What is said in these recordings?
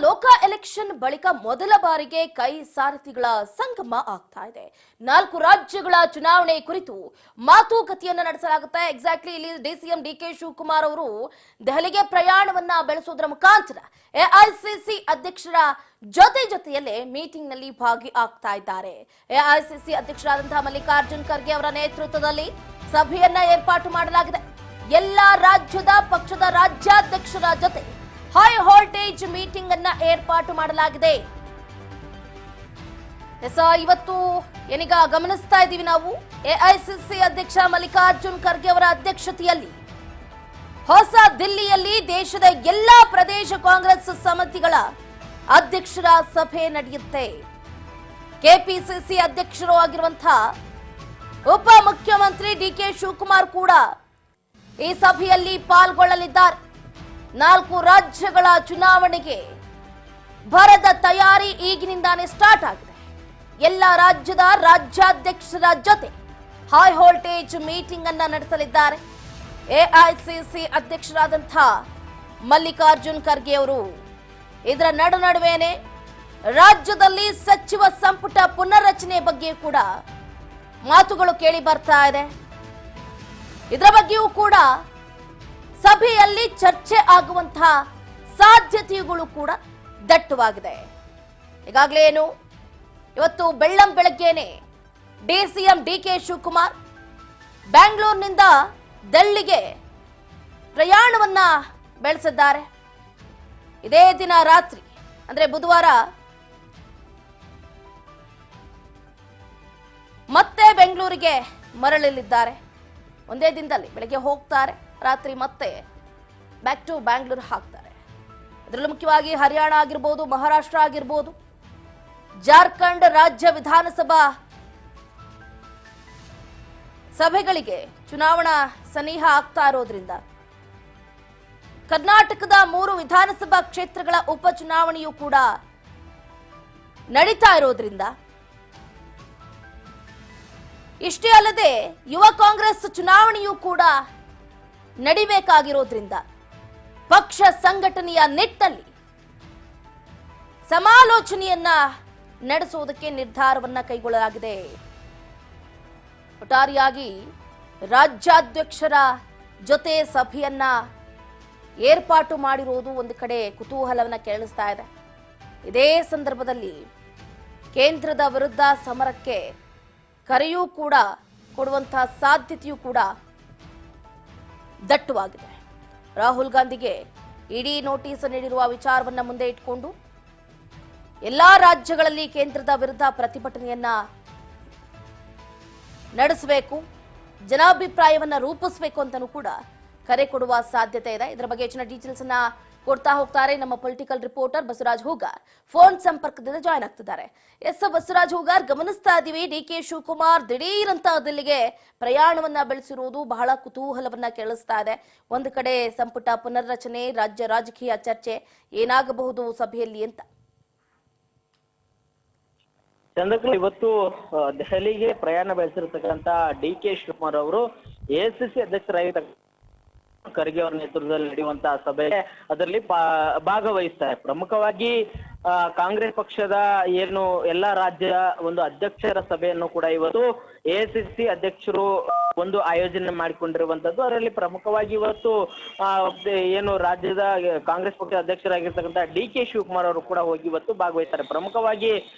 ಲೋಕ ಎಲೆಕ್ಷನ್ ಬಳಿಕ ಮೊದಲ ಬಾರಿಗೆ ಕೈ ಸಾರಥಿಗಳ ಸಂಗಮ ಆಗ್ತಾ ಇದೆ. 4 ರಾಜ್ಯಗಳ ಚುನಾವಣೆ ಕುರಿತು ಮಾತುಕತೆಯನ್ನ ನಡೆಸಲಾಗುತ್ತೆ. ಎಕ್ಸಾಕ್ಟ್ಲಿ ಇಲ್ಲಿ ಡಿಸಿಎಂ ಡಿಕೆ ಶಿವಕುಮಾರ್ ಅವರು ದೆಹಲಿಗೆ ಪ್ರಯಾಣವನ್ನ ಬೆಳೆಸೋದರ ಮುಖಾಂತರ ಎಐಸಿಸಿ ಅಧ್ಯಕ್ಷರ ಜೊತೆಯಲ್ಲೇ ಮೀಟಿಂಗ್ ನಲ್ಲಿ ಭಾಗಿಯಾಗ್ತಾ ಇದ್ದಾರೆ. ಎಐಸಿಸಿ ಅಧ್ಯಕ್ಷರಾದಂತಹ ಮಲ್ಲಿಕಾರ್ಜುನ್ ಖರ್ಗೆ ಅವರ ನೇತೃತ್ವದಲ್ಲಿ ಸಭೆಯನ್ನ ಏರ್ಪಾಟು ಮಾಡಲಾಗಿದೆ. ಎಲ್ಲಾ ರಾಜ್ಯದ ಪಕ್ಷದ ರಾಜ್ಯಾಧ್ಯಕ್ಷರ ಜೊತೆ ಹೈ ವೋಲ್ಟೇಜ್ ಮೀಟಿಂಗ್ ಅನ್ನ ಏರ್ಪಾಟು ಮಾಡಲಾಗಿದೆ. ಇವತ್ತು ಏನೀಗ ಗಮನಿಸ್ತಾ ಇದ್ದೀವಿ ನಾವು, ಎಐಸಿಸಿ ಅಧ್ಯಕ್ಷ ಮಲ್ಲಿಕಾರ್ಜುನ್ ಖರ್ಗೆ ಅವರ ಅಧ್ಯಕ್ಷತೆಯಲ್ಲಿ ಹೊಸ ದಿಲ್ಲಿಯಲ್ಲಿ ದೇಶದ ಎಲ್ಲಾ ಪ್ರದೇಶ ಕಾಂಗ್ರೆಸ್ ಸಮಿತಿಗಳ ಅಧ್ಯಕ್ಷರ ಸಭೆ ನಡೆಯುತ್ತೆ. ಕೆಪಿಸಿಸಿ ಅಧ್ಯಕ್ಷರು ಆಗಿರುವಂತಹ ಉಪ ಮುಖ್ಯಮಂತ್ರಿ ಡಿಕೆ ಶಿವಕುಮಾರ್ ಕೂಡ ಈ ಸಭೆಯಲ್ಲಿ ಪಾಲ್ಗೊಳ್ಳಲಿದ್ದಾರೆ. 4 ರಾಜ್ಯಗಳ ಚುನಾವಣೆಗೆ ಭರದ ತಯಾರಿ ಈಗಿನಿಂದಾನೇ ಸ್ಟಾರ್ಟ್ ಆಗಿದೆ. ಎಲ್ಲ ರಾಜ್ಯದ ರಾಜ್ಯಾಧ್ಯಕ್ಷರ ಜೊತೆ ಹೈ ವೋಲ್ಟೇಜ್ ಮೀಟಿಂಗ್ ಅನ್ನ ನಡೆಸಲಿದ್ದಾರೆ ಎಐಸಿಸಿ ಅಧ್ಯಕ್ಷರಾದಂತಹ ಮಲ್ಲಿಕಾರ್ಜುನ್ ಖರ್ಗೆ ಅವರು. ಇದರ ನಡುವೆನೇ ರಾಜ್ಯದಲ್ಲಿ ಸಚಿವ ಸಂಪುಟ ಪುನರ್ರಚನೆ ಬಗ್ಗೆ ಕೂಡ ಮಾತುಗಳು ಕೇಳಿ ಬರ್ತಾ ಇದೆ. ಇದರ ಬಗ್ಗೆಯೂ ಕೂಡ ಸಭೆಯಲ್ಲಿ ಚರ್ಚೆ ಆಗುವಂತಹ ಸಾಧ್ಯತೆಗಳು ಕೂಡ ದಟ್ಟವಾಗಿದೆ. ಈಗಾಗಲೇ ಇವತ್ತು ಬೆಳಗ್ಗೆನೆ ಡಿಸಿಎಂ ಡಿಕೆ ಶಿವಕುಮಾರ್ ಬೆಂಗಳೂರಿನಿಂದ ದಿಲ್ಲಿಗೆ ಪ್ರಯಾಣವನ್ನ ಬೆಳೆಸಿದ್ದಾರೆ. ಇದೇ ದಿನ ರಾತ್ರಿ ಅಂದ್ರೆ ಬುಧವಾರ ಮತ್ತೆ ಬೆಂಗಳೂರಿಗೆ ಮರಳಲಿದ್ದಾರೆ. ಒಂದೇ ದಿನದಲ್ಲಿ ಬೆಳಗ್ಗೆ ಹೋಗ್ತಾರೆ, ರಾತ್ರಿ ಮತ್ತೆ ಬ್ಯಾಕ್ ಟು ಬ್ಯಾಂಗ್ಳೂರ್ ಹಾಕ್ತಾರೆ. ಅದರಲ್ಲೂ ಮುಖ್ಯವಾಗಿ ಹರಿಯಾಣ ಆಗಿರ್ಬೋದು, ಮಹಾರಾಷ್ಟ್ರ ಆಗಿರ್ಬೋದು, ಜಾರ್ಖಂಡ್ ರಾಜ್ಯ ವಿಧಾನಸಭಾ ಸಭೆಗಳಿಗೆ ಚುನಾವಣಾ ಸನಿಹ ಆಗ್ತಾ ಇರೋದ್ರಿಂದ ಕರ್ನಾಟಕದ 3 ವಿಧಾನಸಭಾ ಕ್ಷೇತ್ರಗಳ ಉಪಚುನಾವಣೆಯೂ ಕೂಡ ನಡೀತಾ ಇರೋದ್ರಿಂದ, ಇಷ್ಟೇ ಅಲ್ಲದೆ ಯುವ ಕಾಂಗ್ರೆಸ್ ಚುನಾವಣೆಯೂ ಕೂಡ ನಡಿಬೇಕಾಗಿರೋದ್ರಿಂದ ಪಕ್ಷ ಸಂಘಟನೆಯ ನಿಟ್ಟಿನಲ್ಲಿ ಸಮಾಲೋಚನೆಯನ್ನ ನಡೆಸುವುದಕ್ಕೆ ನಿರ್ಧಾರವನ್ನ ಕೈಗೊಳ್ಳಲಾಗಿದೆ. ಒಟ್ಟಾರೆಯಾಗಿ ರಾಜ್ಯಾಧ್ಯಕ್ಷರ ಜೊತೆ ಸಭೆಯನ್ನ ಏರ್ಪಾಟು ಮಾಡಿರುವುದು ಒಂದು ಕಡೆ ಕುತೂಹಲವನ್ನ ಕೆರಳಿಸ್ತಾ ಇದೆ. ಇದೇ ಸಂದರ್ಭದಲ್ಲಿ ಕೇಂದ್ರದ ವಿರುದ್ಧ ಸಮರಕ್ಕೆ ಕರೆಯೂ ಕೂಡ ಕೊಡುವಂತಹ ಸಾಧ್ಯತೆಯೂ ಕೂಡ ದಟ್ಟವಾಗಿದೆ. ರಾಹುಲ್ ಗಾಂಧಿಗೆ ಇಡಿ ನೋಟಿಸ್ ನೀಡಿರುವ ವಿಚಾರವನ್ನ ಮುಂದೆ ಇಟ್ಕೊಂಡು ಎಲ್ಲಾ ರಾಜ್ಯಗಳಲ್ಲಿ ಕೇಂದ್ರದ ವಿರುದ್ಧ ಪ್ರತಿಭಟನೆಯನ್ನ ನಡೆಸಬೇಕು, ಜನಾಭಿಪ್ರಾಯವನ್ನ ರೂಪಿಸಬೇಕು ಅಂತಲೂ ಕೂಡ ಕರೆ ಕೊಡುವ ಸಾಧ್ಯತೆ ಇದೆ. ಇದರ ಬಗ್ಗೆ ಹೆಚ್ಚಿನ ಡೀಟೇಲ್ಸ್ ಅನ್ನ ಕೊಡ್ತಾ ಹೋಗ್ತಾರೆ ನಮ್ಮ political reporter Basavaraj Hoogar. Phone ಸಂಪರ್ಕದಿಂದ ಜಾಯ್ನ್ ಆಗ್ತಿದ್ದಾರೆ. ಬಸವರಾಜ್ ಹೂಗಾರ್, ಗಮನಿಸ್ತಾ ಇದ್ದೀವಿ ಡಿಕೆ ಶಿವಕುಮಾರ್ ದಿಢೀರಂತ ದಿಲ್ಲಿಗೆ ಪ್ರಯಾಣವನ್ನ ಬೆಳೆಸಿರುವುದು ಬಹಳ ಕುತೂಹಲವನ್ನ ಕೆರಳಿಸ್ತಾ ಇದೆ. ಒಂದು ಕಡೆ ಸಂಪುಟ ಪುನರ್ರಚನೆ, ರಾಜ್ಯ ರಾಜಕೀಯ ಚರ್ಚೆ ಏನಾಗಬಹುದು ಸಭೆಯಲ್ಲಿ ಅಂತ. ಚಂದ್ರಕಲಾ, ಇವತ್ತು ದೆಹಲಿಗೆ ಪ್ರಯಾಣ ಬೆಳೆಸಿರ್ತಕ್ಕಂತ ಡಿಕೆ ಶಿವಕುಮಾರ್ ಅವರು ಎಐಸಿಸಿ ಅಧ್ಯಕ್ಷರಾಗಿದ್ದ ಖರ್ಗೆ ಅವರ ನೇತೃತ್ವದಲ್ಲಿ ನಡೆಯುವಂತಹ ಸಭೆ ಅದರಲ್ಲಿ ಭಾಗವಹಿಸ್ತಾರೆ. ಪ್ರಮುಖವಾಗಿ ಕಾಂಗ್ರೆಸ್ ಪಕ್ಷದ ಏನು ಎಲ್ಲಾ ರಾಜ್ಯದ ಒಂದು ಅಧ್ಯಕ್ಷರ ಸಭೆಯನ್ನು ಕೂಡ ಇವತ್ತು ಎಐಸಿಸಿ ಅಧ್ಯಕ್ಷರು ಒಂದು ಆಯೋಜನೆ ಮಾಡಿಕೊಂಡಿರುವಂತದ್ದು. ಅದರಲ್ಲಿ ಪ್ರಮುಖವಾಗಿ ಇವತ್ತು ಏನು ರಾಜ್ಯದ ಕಾಂಗ್ರೆಸ್ ಪಕ್ಷದ ಅಧ್ಯಕ್ಷರಾಗಿರ್ತಕ್ಕಂಥ ಡಿಕೆ ಶಿವಕುಮಾರ್ ಅವರು ಕೂಡ ಹೋಗಿ ಇವತ್ತು ಭಾಗವಹಿಸ್ತಾರೆ. ಪ್ರಮುಖವಾಗಿ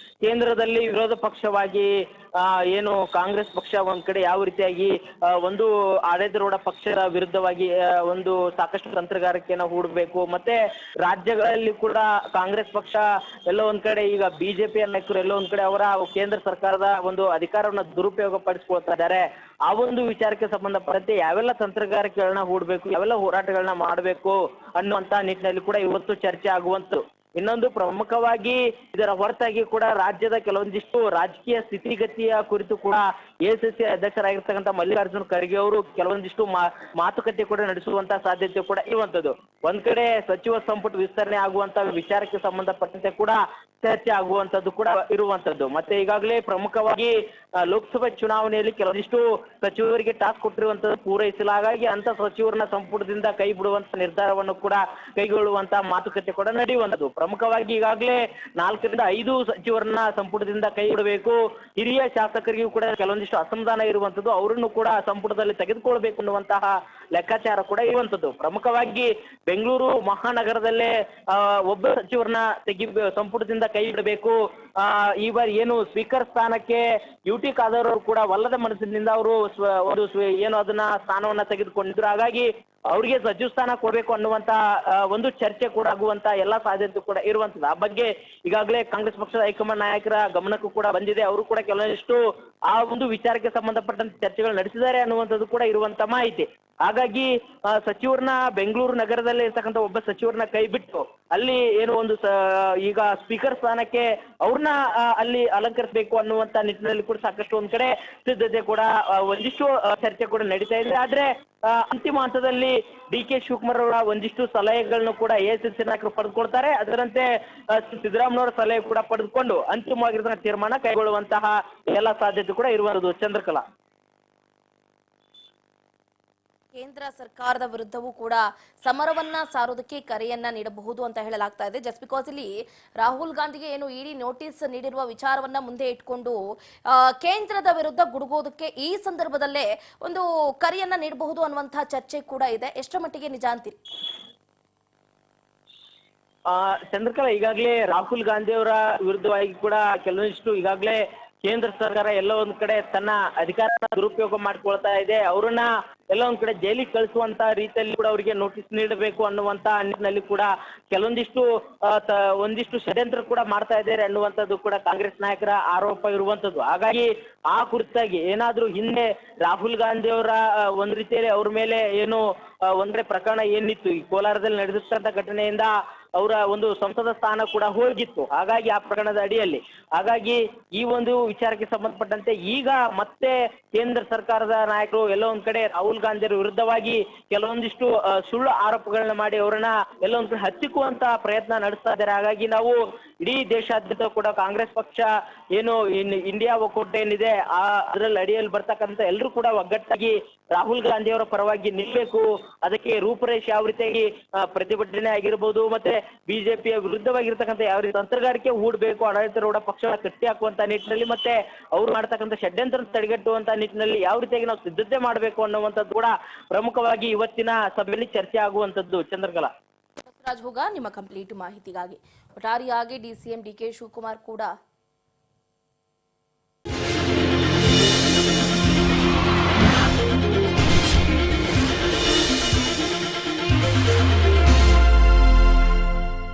ಕೇಂದ್ರದಲ್ಲಿ ವಿರೋಧ ಪಕ್ಷವಾಗಿ ಏನು ಕಾಂಗ್ರೆಸ್ ಪಕ್ಷ ಒಂದ್ ಕಡೆ ಯಾವ ರೀತಿಯಾಗಿ ಒಂದು ಆಡಳಿತಾರೂಢ ಪಕ್ಷದ ವಿರುದ್ಧವಾಗಿ ಒಂದು ಸಾಕಷ್ಟು ತಂತ್ರಗಾರಿಕೆಯನ್ನು ಹೂಡಬೇಕು, ಮತ್ತೆ ರಾಜ್ಯಗಳಲ್ಲಿ ಕೂಡ ಕಾಂಗ್ರೆಸ್ ಪಕ್ಷ ಎಲ್ಲೋ ಒಂದ್ ಕಡೆ ಈಗ ಬಿಜೆಪಿ ನಾಯಕರು ಎಲ್ಲೋ ಒಂದ್ ಕಡೆ ಅವರ ಕೇಂದ್ರ ಸರ್ಕಾರದ ಒಂದು ಅಧಿಕಾರವನ್ನ ದುರುಪಯೋಗ ಪಡಿಸ್ಕೊಳ್ತಾ ಇದ್ದಾರೆ. ಆ ಒಂದು ವಿಚಾರಕ್ಕೆ ಸಂಬಂಧಪಟ್ಟಂತೆ ಯಾವೆಲ್ಲ ತಂತ್ರಗಾರಿಕೆಗಳನ್ನ ಹೂಡಬೇಕು, ಯಾವೆಲ್ಲ ಹೋರಾಟಗಳನ್ನ ಮಾಡಬೇಕು ಅನ್ನುವಂತ ನಿಟ್ಟಿನಲ್ಲಿ ಕೂಡ ಇವತ್ತು ಚರ್ಚೆ ಆಗುವಂತ. ಇನ್ನೊಂದು ಪ್ರಮುಖವಾಗಿ ಇದರ ಹೊರತಾಗಿ ಕೂಡ ರಾಜ್ಯದ ಕೆಲವೊಂದಿಷ್ಟು ರಾಜಕೀಯ ಸ್ಥಿತಿಗತಿಯ ಕುರಿತು ಕೂಡ ಎಐಸಿಸಿ ಅಧ್ಯಕ್ಷರಾಗಿರ್ತಕ್ಕಂಥ ಮಲ್ಲಿಕಾರ್ಜುನ್ ಖರ್ಗೆ ಅವರು ಕೆಲವೊಂದಿಷ್ಟು ಮಾತುಕತೆ ಕೂಡ ನಡೆಸುವಂತ ಸಾಧ್ಯತೆ ಕೂಡ ಇರುವಂತದ್ದು. ಒಂದ್ ಕಡೆ ಸಚಿವ ಸಂಪುಟ ವಿಸ್ತರಣೆ ಆಗುವಂತ ವಿಚಾರಕ್ಕೆ ಸಂಬಂಧಪಟ್ಟಂತೆ ಕೂಡ ಚರ್ಚೆ ಆಗುವಂತದ್ದು ಕೂಡ ಇರುವಂತದ್ದು. ಮತ್ತೆ ಈಗಾಗಲೇ ಪ್ರಮುಖವಾಗಿ ಲೋಕಸಭೆ ಚುನಾವಣೆಯಲ್ಲಿ ಕೆಲವೊಂದಿಷ್ಟು ಸಚಿವರಿಗೆ ಟಾಸ್ಕ್ ಕೊಟ್ಟಿರುವಂತದ್ದು ಪೂರೈಸಿಲ್ಲ. ಹಾಗಾಗಿ ಅಂತ ಸಚಿವರನ್ನ ಸಂಪುಟದಿಂದ ಕೈ ಬಿಡುವಂತ ನಿರ್ಧಾರವನ್ನು ಕೂಡ ಕೈಗೊಳ್ಳುವಂತ ಮಾತುಕತೆ ಕೂಡ ನಡೆಯುವಂತದ್ದು. ಪ್ರಮುಖವಾಗಿ ಈಗಾಗಲೇ 4 ರಿಂದ 5 ಸಚಿವರನ್ನ ಸಂಪುಟದಿಂದ ಕೈ ಬಿಡಬೇಕು. ಹಿರಿಯ ಶಾಸಕರಿಗೂ ಕೂಡ ಕೆಲವೊಂದಿಷ್ಟು ಅಸಮಾಧಾನ ಇರುವಂತದ್ದು, ಅವರನ್ನು ಕೂಡ ಸಂಪುಟದಲ್ಲಿ ತೆಗೆದುಕೊಳ್ಬೇಕು ಅನ್ನುವಂತಹ ಲೆಕ್ಕಾಚಾರ ಕೂಡ ಇರುವಂತದ್ದು. ಪ್ರಮುಖವಾಗಿ ಬೆಂಗಳೂರು ಮಹಾನಗರದಲ್ಲೇ ಒಬ್ಬ ಸಚಿವರನ್ನ ಸಂಪುಟದಿಂದ ಕೈ ಬಿಡಬೇಕು. ಈ ಬಾರಿ ಏನು ಸ್ಪೀಕರ್ ಸ್ಥಾನಕ್ಕೆ UT ಖಾದರ್ ಅವರು ಕೂಡ ಒಲ್ಲದ ಮನಸ್ಸಿನಿಂದ ಅವರು ಏನು ಅದನ್ನ ಸ್ಥಾನವನ್ನ ತೆಗೆದುಕೊಂಡಿದ್ರು. ಹಾಗಾಗಿ ಅವ್ರಿಗೆ ಸಚಿವ ಸ್ಥಾನ ಕೊಡಬೇಕು ಅನ್ನುವಂತ ಒಂದು ಚರ್ಚೆ ಕೂಡ ಆಗುವಂತ ಎಲ್ಲಾ ಸಾಧ್ಯತೆ ಕೂಡ ಇರುವಂತದ್ದು. ಆ ಬಗ್ಗೆ ಈಗಾಗಲೇ ಕಾಂಗ್ರೆಸ್ ಪಕ್ಷದ ಹೈಕಮಾಂಡ್ ನಾಯಕರ ಗಮನಕ್ಕೂ ಕೂಡ ಬಂದಿದೆ. ಅವರು ಕೂಡ ಕೆಲವೊಂದಿಷ್ಟು ಆ ಒಂದು ವಿಚಾರಕ್ಕೆ ಸಂಬಂಧಪಟ್ಟಂತೆ ಚರ್ಚೆಗಳು ನಡೆಸಿದ್ದಾರೆ ಅನ್ನುವಂಥದ್ದು ಕೂಡ ಇರುವಂತ ಮಾಹಿತಿ. ಹಾಗಾಗಿ ಸಚಿವರನ್ನ ಬೆಂಗಳೂರು ನಗರದಲ್ಲಿ ಇರ್ತಕ್ಕಂಥ ಒಬ್ಬ ಸಚಿವರನ್ನ ಕೈ ಬಿಟ್ಟು ಅಲ್ಲಿ ಏನು ಒಂದು ಈಗ ಸ್ಪೀಕರ್ ಸ್ಥಾನಕ್ಕೆ ಅವ್ರನ್ನ ಅಲ್ಲಿ ಅಲಂಕರಿಸಬೇಕು ಅನ್ನುವಂತ ನಿಟ್ಟಿನಲ್ಲಿ ಕೂಡ ಸಾಕಷ್ಟು ಒಂದ್ ಕಡೆ ಸಿದ್ಧತೆ ಕೂಡ ಒಂದಿಷ್ಟು ಚರ್ಚೆ ಕೂಡ ನಡೀತಾ ಇದೆ. ಆದ್ರೆ ಅಂತಿಮ ಹಂತದಲ್ಲಿ DK ಶಿವಕುಮಾರ್ ಅವರ ಒಂದಿಷ್ಟು ಸಲಹೆಗಳನ್ನು ಕೂಡ AICC ನಾಯಕರು ಪಡೆದುಕೊಳ್ತಾರೆ. ಅದರಂತೆ ಸಿದ್ದರಾಮಯ್ಯನವರ ಸಲಹೆ ಕೂಡ ಪಡೆದುಕೊಂಡು ಅಂತಿಮವಾಗಿರುವ ತೀರ್ಮಾನ ಕೈಗೊಳ್ಳುವಂತಹ ಎಲ್ಲ ಸಾಧ್ಯತೆ ಕೂಡ ಇರುವುದು. ಚಂದ್ರಕಲಾ, ಕೇಂದ್ರ ಸರ್ಕಾರದ ವಿರುದ್ಧವೂ ಕೂಡ ಸಮರವನ್ನ ಸಾರೋದಕ್ಕೆ ಕರೆಯನ್ನ ನೀಡಬಹುದು ಅಂತ ಹೇಳಲಾಗ್ತಾ ಇದೆ. ಜಸ್ಟ್ ಬಿಕಾಸ್ ಇಲ್ಲಿ ರಾಹುಲ್ ಗಾಂಧಿಗೆ ಏನು ಇಡಿ ನೋಟಿಸ್ ನೀಡಿರುವ ವಿಚಾರವನ್ನ ಮುಂದೆ ಇಟ್ಕೊಂಡು ಕೇಂದ್ರದ ವಿರುದ್ಧ ಗುಡುಗೋದಕ್ಕೆ ಈ ಸಂದರ್ಭದಲ್ಲೇ ಒಂದು ಕರೆಯನ್ನ ನೀಡಬಹುದು ಅನ್ನುವಂತಹ ಚರ್ಚೆ ಕೂಡ ಇದೆ. ಎಷ್ಟರ ಮಟ್ಟಿಗೆ ನಿಜ ಅಂತೀರಿ? ಚಂದ್ರಕಲಾ, ಈಗಾಗಲೇ ರಾಹುಲ್ ಗಾಂಧಿ ಅವರ ವಿರುದ್ಧವಾಗಿ ಕೂಡ ಕೆಲವೊಂದಿಷ್ಟು ಈಗಾಗಲೇ ಕೇಂದ್ರ ಸರ್ಕಾರ ಎಲ್ಲ ಒಂದ್ ಕಡೆ ತನ್ನ ಅಧಿಕಾರನ ದುರುಪಯೋಗ ಮಾಡ್ಕೊಳ್ತಾ ಇದೆ. ಅವರನ್ನ ಎಲ್ಲ ಒಂದ್ ಕಡೆ ಜೈಲಿಗೆ ಕಳಿಸುವಂತ ರೀತಿಯಲ್ಲಿ ಕೂಡ ಅವರಿಗೆ ನೋಟಿಸ್ ನೀಡಬೇಕು ಅನ್ನುವಂತ ನಿಟ್ಟಿನಲ್ಲಿ ಕೂಡ ಒಂದಿಷ್ಟು ಷಡ್ಯಂತ್ರ ಕೂಡ ಮಾಡ್ತಾ ಇದ್ದಾರೆ ಅನ್ನುವಂಥದ್ದು ಕೂಡ ಕಾಂಗ್ರೆಸ್ ನಾಯಕರ ಆರೋಪ ಇರುವಂತದ್ದು. ಹಾಗಾಗಿ ಆ ಕುರಿತಾಗಿ ಏನಾದ್ರೂ ಹಿಂದೆ ರಾಹುಲ್ ಗಾಂಧಿ ಅವರ ಒಂದ್ ರೀತಿಯಲ್ಲಿ ಅವ್ರ ಮೇಲೆ ಏನು ಒಂದ್ರೆ ಪ್ರಕರಣ ಏನಿತ್ತು, ಈ ಕೋಲಾರದಲ್ಲಿ ನಡೆದಿರ್ತಕ್ಕಂಥ ಘಟನೆಯಿಂದ ಅವರ ಒಂದು ಸಂಸದ ಸ್ಥಾನ ಕೂಡ ಹೋಗಿತ್ತು. ಹಾಗಾಗಿ ಆ ಪ್ರಕರಣದ ಅಡಿಯಲ್ಲಿ ಹಾಗಾಗಿ ಈ ಒಂದು ವಿಚಾರಕ್ಕೆ ಸಂಬಂಧಪಟ್ಟಂತೆ ಈಗ ಮತ್ತೆ ಕೇಂದ್ರ ಸರ್ಕಾರದ ನಾಯಕರು ಎಲ್ಲ ಒಂದ್ ಕಡೆ ರಾಹುಲ್ ಗಾಂಧಿ ವಿರುದ್ಧವಾಗಿ ಕೆಲವೊಂದಿಷ್ಟು ಸುಳ್ಳು ಆರೋಪಗಳನ್ನ ಮಾಡಿ ಅವರನ್ನ ಎಲ್ಲ ಒಂದ್ ಕಡೆ ಹತ್ತಿಕ್ಕುವಂತ ಪ್ರಯತ್ನ ನಡೆಸ್ತಾ ಇದ್ದಾರೆ. ಹಾಗಾಗಿ ನಾವು ಇಡೀ ದೇಶಾದ್ಯಂತ ಕೂಡ ಕಾಂಗ್ರೆಸ್ ಪಕ್ಷ ಏನು ಇಂಡಿಯಾ ಒಕ್ಕೂಟ ಏನಿದೆ ಅದರಲ್ಲಿ ಅಡಿಯಲ್ಲಿ ಬರ್ತಕ್ಕಂಥ ಎಲ್ಲರೂ ಕೂಡ ಒಗ್ಗಟ್ಟಾಗಿ ರಾಹುಲ್ ಗಾಂಧಿ ಅವರ ಪರವಾಗಿ ನಿಲ್ಲಬೇಕು. ಅದಕ್ಕೆ ರೂಪರೇಷೆ ಯಾವ ರೀತಿಯಾಗಿ ಪ್ರತಿಭಟನೆ ಆಗಿರ್ಬೋದು, ಮತ್ತೆ ಬಿಜೆಪಿಯ ವಿರುದ್ಧವಾಗಿರ್ತಕ್ಕಂಥ ಯಾವ ರೀತಿ ತಂತ್ರಗಾರಿಕೆ ಹೂಡಬೇಕು, ಆಡಳಿತಾರೂಢ ಪಕ್ಷಗಳ ಕಟ್ಟಿ ಹಾಕುವಂತ ನಿಟ್ಟಿನಲ್ಲಿ ಮತ್ತೆ ಅವ್ರು ಮಾಡ್ತಕ್ಕಂಥ ಷಡ್ಯಂತ್ರ ತಡೆಗಟ್ಟುವಂತ ನಿಟ್ಟಿನಲ್ಲಿ ಯಾವ ರೀತಿಯಾಗಿ ನಾವು ಸಿದ್ಧತೆ ಮಾಡಬೇಕು ಅನ್ನುವಂಥದ್ದು ಕೂಡ ಪ್ರಮುಖವಾಗಿ ಇವತ್ತಿನ ಸಭೆಯಲ್ಲಿ ಚರ್ಚೆ ಆಗುವಂತದ್ದು. ಚಂದ್ರಕಲಾ, ರಾಜ್ ಹೋಗ ನಿಮ್ಮ ಕಂಪ್ಲೀಟ್ ಮಾಹಿತಿಗಾಗಿ. ಒಟ್ಟಾರೆಯಾಗಿ DCM DK ಶಿವಕುಮಾರ್ ಕೂಡ